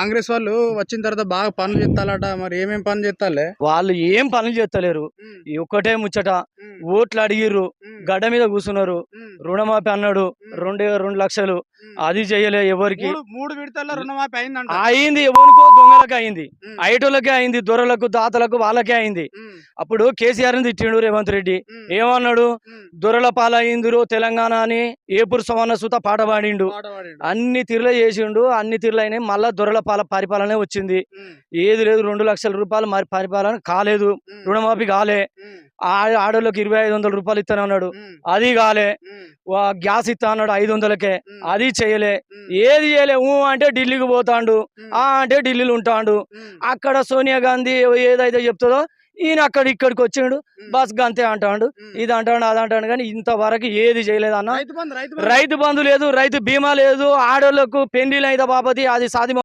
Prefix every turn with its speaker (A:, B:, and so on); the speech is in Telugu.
A: కాంగ్రెస్ వాళ్ళు వచ్చిన తర్వాత బాగా పనులు చేస్తాలట, మరి ఏమేం పనులు చేస్తాలే?
B: వాళ్ళు ఏం పనులు చేస్తలేరు. ఒక్కటే ముచ్చట, ఓట్లు అడిగిర్రు, గడ్డ మీద కూర్చున్నారు. రుణమాఫీ అన్నాడు, 2 లక్షలు, అది చెయ్యలే ఎవరికి.
A: మూడు విడతల్లో రుణమాఫీ అయిందంట.
B: అయింది, ఎవరికో దొంగలకు అయింది, ఐటోళ్ళకే అయింది, దొరలకు దాతలకు వాళ్ళకే అయింది. అప్పుడు కేసీఆర్ ని తిట్టిండు రేవంత్ రెడ్డి. ఏమన్నాడు? దొరల పాలయ్యిందిరో తెలంగాణ అని ఏపూర్ సవన్న సుత పాట పాడిండు. అన్ని తీర్ల చేసిండు, అన్ని తీర్లు అయినాయి. మళ్ళా దొరల పరిపాలనే వచ్చింది. ఏది లేదు, 2 లక్షల రూపాయలు మరి పరిపాలన కాలేదు, రుణమాఫీ కాలే. ఆడోళ్ళకి 2500 రూపాయలు ఇస్తాను అన్నాడు, అది కాలే. గ్యాస్ ఇస్తా అన్నాడు 500కే, అది చేయలే. ఏది చేయలే. అంటే ఢిల్లీకి పోతాండు, అంటే ఢిల్లీలో ఉంటాడు. అక్కడ సోనియా గాంధీ ఏదైతే చెప్తుందో ఈయన ఇక్కడికి వచ్చిండు, బస్ గంతే అంటాడు, ఇది అంటాడు, అది అంటాడు. కానీ ఇంతవరకు ఏది చేయలేదు అన్న. రైతు బంధు లేదు, రైతు బీమా లేదు, ఆడోళ్లకు పెళ్లిళ్ళు అయితే బాపతి అది సాధ్యం